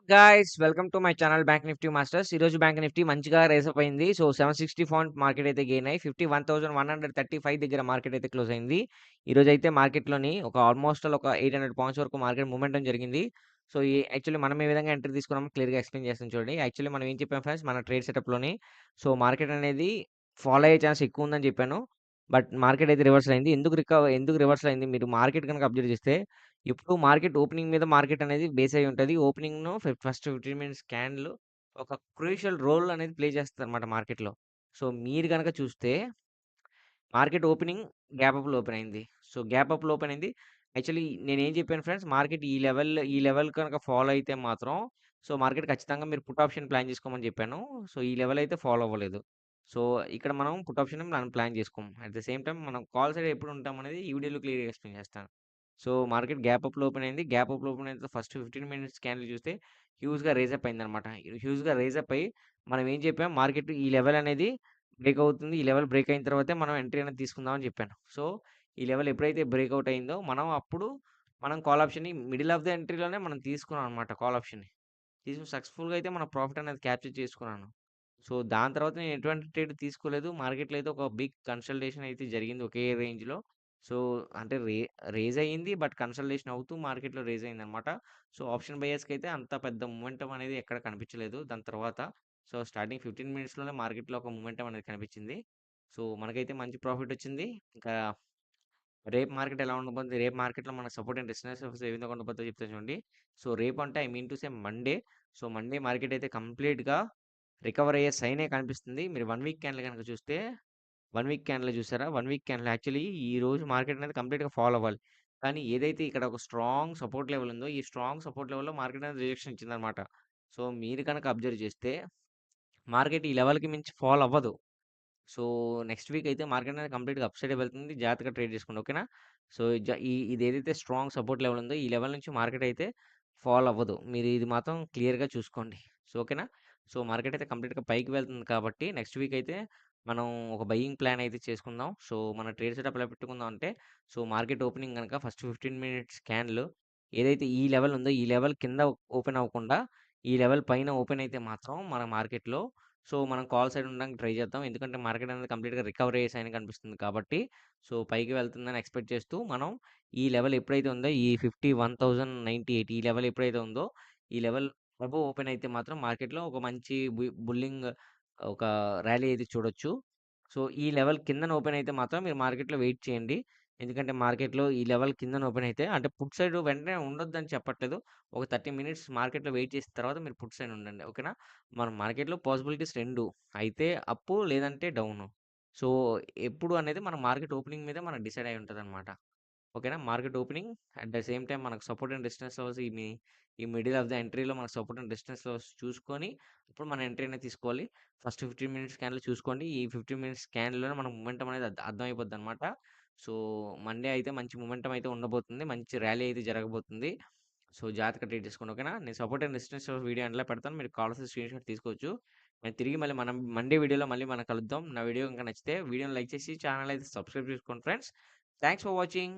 Guys welcome to my channel bank Nifty masters. ఈరోజు bank Nifty మంచిగా రేసప్ అయింది. So 760 point market అయితే gain అయ్యి 51,135 దగ్గర మార్కెట్ అయితే క్లోజ్ అయింది. ఈరోజు అయితే మార్కెట్‌లోని ఒక ఆల్మోస్ట్ ఒక 800 పాయింట్స్ వరకు మార్కెట్ మూవ్‌మెంటం జరిగింది. సో యాక్చువల్లీ మనం ఏ విధంగా ఎంట్రీ తీసుకున్నామో క్లియర్‌గా ఎక్స్‌ప్లెయిన్ చేస్తాను చూడండి. యాక్చువల్లీ మనం ఏం చెప్పాం ఫ్రెండ్స్ మన ట్రేడ్ సెటప్‌లోని సో మార్కెట్ అనేది ఫాలో అయ్యే ఛాన్స్ ఎక్కువ ఉందని చెప్పాను. బట్ మార్కెట్ అయితే రివర్సల్ అయింది. ఎందుకు రివర్సల్ అయింది? మీరు మార్కెట్ గనుక అబ్జర్వ్ చేస్తే ఇప్పుడు మార్కెట్ ఓపెనింగ్ మీద మార్కెట్ అనేది బేస్ అయ్యి ఉంటది. ఓపెనింగ్‌ను ఫస్ట్ 15 మినిట్స్ క్యాండిల్ ఒక క్రూషియల్ రోల్ అనేది ప్లే చేస్తదనమాట మార్కెట్‌లో. సో, మీరు గనక చూస్తే మార్కెట్ ఓపెనింగ్ గ్యాప్ అప్‌లో ఓపెన్ అయింది. సో, గ్యాప్ అప్‌లో ఓపెన్ అయింది. యాక్చువల్లీ నేనేం చెప్పాను ఫ్రెండ్స్ మార్కెట్ ఈ లెవెల్ కనుక ఫాలో అయితే మాత్రం సో, మార్కెట్ ఖచ్చితంగా మీరు పుట్ ఆప్షన్ ప్లాన్ చేసుకోమని చెప్పాను. సో, ఈ లెవెల్ అయితే ఫాలో అవ్వలేదు. సో, ఇక్కడ మనం పుట్ ఆప్షన్ మనం ప్లాన్ చేసుకోము. అట్ ద సేమ్ టైమ్ మనం కాల్ సైడ్ ఎప్పుడు ఉంటామనేది ఈ వీడియోలో క్లియర్‌గా ఎక్స్‌ప్లెయిన్ చేస్తాను. సో, మార్కెట్ గ్యాప్ అప్‌లో ఓపెన్ అయింది. గ్యాప్ అప్‌లో ఓపెన్ అయిన ఫస్ట్ 15 మినిట్స్ క్యాండిల్ చూస్తే హ్యూజ్‌గా రైజ్ అప్ అయిందనమాట. హ్యూజ్‌గా రైజ్ అప్ అయ్యి మనం ఏం చెప్పాం మార్కెట్ ఈ లెవెల్ అనేది బ్రేక్ అవుతుంది. ఈ లెవెల్ బ్రేక్ అయిన తర్వాతే మనం ఎంట్రీ అనేది తీసుకుందాం అని చెప్పాను. సో, ఈ లెవెల్ ఎప్పుడైతే బ్రేక్‌ఔట్ అయిందో మనం కాల్ ఆప్షన్‌ని మిడిల్ ఆఫ్ ద ఎంట్రీలోనే మనం తీసుకున్నాం అనమాట కాల్ ఆప్షన్‌ని. తీసుకొని సక్సెస్‌ఫుల్‌గా అయితే మన ప్రాఫిట్ అనేది క్యాప్చర్ చేసుకున్నాను. సో, దాని తర్వాత నేను ఎటువంటి ట్రేడ్ తీసుకోలేదు. మార్కెట్‌లో అయితే ఒక బిగ్ కన్సల్టేషన్ అయితే జరిగింది ఒకే రేంజ్‌లో. సో, అంటే రేజ్ అయ్యింది. బట్ కన్సల్టేషన్ అవుతూ మార్కెట్‌లో రేజ్ అయిందనమాట. సో, ఆప్షన్ బయర్స్‌కైతే అంత పెద్ద మొమెంటం అనేది ఎక్కడ కనిపించలేదు దాని తర్వాత. సో, స్టార్టింగ్ 15 మినిట్స్‌లోనే మార్కెట్‌లో ఒక మొమెంటం అనేది కనిపించింది. సో, మనకైతే మంచి ప్రాఫిట్ వచ్చింది. ఇంకా రేపు మార్కెట్ ఎలా ఉండబోతుంది? రేపు మార్కెట్‌లో మన సపోర్ట్ అండ్ రెసిస్టెన్స్ ఏ విధంగా ఉండబోద్దో చెప్తాను చూడండి. సో, రేపు అంటే I mean to say Monday. So, Monday market అయితే కంప్లీట్‌గా రికవర్ అయ్యే సైనే కనిపిస్తుంది. మీరు 1 వీక్ క్యాండిల్ గనక చూస్తే 1 వీక్ క్యాండిల్ చూసారా? 1 వీక్ క్యాండిల్ యాక్చువల్లీ ఈరోజు మార్కెట్ అనేది కంప్లీట్‌గా ఫాలో అవ్వాలి. కానీ ఏదైతే ఇక్కడ ఒక స్ట్రాంగ్ సపోర్ట్ లెవెల్ ఉందో, ఈ స్ట్రాంగ్ సపోర్ట్ లెవెల్‌లో మార్కెట్ అనేది రిజెక్షన్ ఇచ్చిందనమాట. సో, మీరు కనుక అబ్జర్వ్ చేస్తే మార్కెట్ ఈ లెవెల్‌కి మించి ఫాల్ అవ్వదు. సో, నెక్స్ట్ వీక్ అయితే మార్కెట్ అనేది కంప్లీట్‌గా అప్ సైడే వెళ్తుంది. జాగ్రత్తగా ట్రేడ్ చేసుకోండి. ఓకేనా? సో, ఇదేదైతే స్ట్రాంగ్ సపోర్ట్ లెవెల్ ఉందో, ఈ లెవెల్ నుంచి మార్కెట్ అయితే ఫాల్ అవ్వదు. మీరు ఇది మాత్రం క్లియర్‌గా చూసుకోండి. సో, ఓకేనా? సో, మార్కెట్ అయితే కంప్లీట్‌గా పైకి వెళ్తుంది కాబట్టి నెక్స్ట్ వీక్ అయితే మనం ఒక బయింగ్ ప్లాన్ అయితే చేసుకుందాం. సో, మన ట్రేడ్ సెటప్ ఎలా పెట్టుకుందాం అంటే, సో, మార్కెట్ ఓపెనింగ్ గనక ఫస్ట్ 15 మినిట్స్ క్యాండిల్ ఏదైతే ఈ లెవెల్ ఉందో, ఈ లెవెల్ కింద ఓపెన్ అవ్వకుండా, ఈ లెవెల్ పైన ఓపెన్ అయితే మాత్రం మన మార్కెట్‌లో సో, మనం కాల్ సైడ్ ఉండడానికి ట్రై చేద్దాం. ఎందుకంటే మార్కెట్ అనేది కంప్లీట్‌గా రికవరీ అయ్యే సైన్ కనిపిస్తుంది కాబట్టి, సో, పైకి వెళ్తుందని ఎక్స్‌పెక్ట్ చేస్తూ మనం ఈ లెవెల్ ఎప్పుడైతే ఉందో ఈ 51,098 ఈ లెవెల్ ఎప్పుడైతే ఉందో, ఈ లెవెల్ అబోవ్ ఓపెన్ అయితే మాత్రం మార్కెట్‌లో ఒక మంచి బుల్లింగ్ ఒక ర్యాలీ అయితే చూడొచ్చు. సో, ఈ లెవెల్ కిందన ఓపెన్ అయితే మాత్రం మీరు మార్కెట్‌లో వెయిట్ చేయండి. ఎందుకంటే మార్కెట్‌లో ఈ లెవెల్ కిందన ఓపెన్ అయితే అంటే పుట్ సైడ్ వెంటనే ఉండొద్దని చెప్పట్లేదు. ఒక 30 మినిట్స్ మార్కెట్‌లో వెయిట్ చేసిన తర్వాత మీరు పుట్ సైడ్ ఉండండి. ఓకేనా? మన మార్కెట్‌లో పాసిబిలిటీస్ 2 అయితే అప్పు లేదంటే డౌను. సో, ఎప్పుడు అనేది మన మార్కెట్ ఓపెనింగ్ మీద మనం డిసైడ్ అయి ఉంటదనమాట. ఓకేనా? Market opening at the same time మనకు సపోర్ట్ అండ్ రెసిస్టెన్స్ లెవెల్స్ ఈ మిడిల్ ఆఫ్ ద ఎంట్రీలో మనకు సపోర్ట్ అండ్ రెసిస్టెన్స్ లెవెల్స్ చూసుకొని అప్పుడు మన ఎంట్రీ అనేది తీసుకోవాలి. ఫస్ట్ 15 మినిట్స్ స్కాన్‌లో చూసుకోండి. ఈ 15 మినిట్స్ స్కాన్‌లోనే మనకు మొమెంటం అనేది అర్థమైపోద్దనమాట. సో, మండే అయితే మంచి మొమెంటం అయితే ఉండబోతుంది. మంచి ర్యాలీ అయితే జరగబోతుంది. సో, జాగ్రత్తగా ట్రీట్ చేసుకోండి. ఓకేనా? నేను సపోర్ట్ అండ్ రెసిస్టెన్స్ వీడియో ఎండ్‌లో పెడతాను. మీరు కావాల్సిన స్క్రీన్‌షాట్ తీసుకోవచ్చు. నేను తిరిగి మళ్ళీ మనం మండే వీడియోలో మళ్ళీ మనం కలుద్దాం. నా వీడియో గనుక నచ్చితే వీడియోని లైక్ చేసి ఛానల్ అయితే సబ్స్క్రైబ్ చేసుకోండి ఫ్రెండ్స్. Thanks for watching.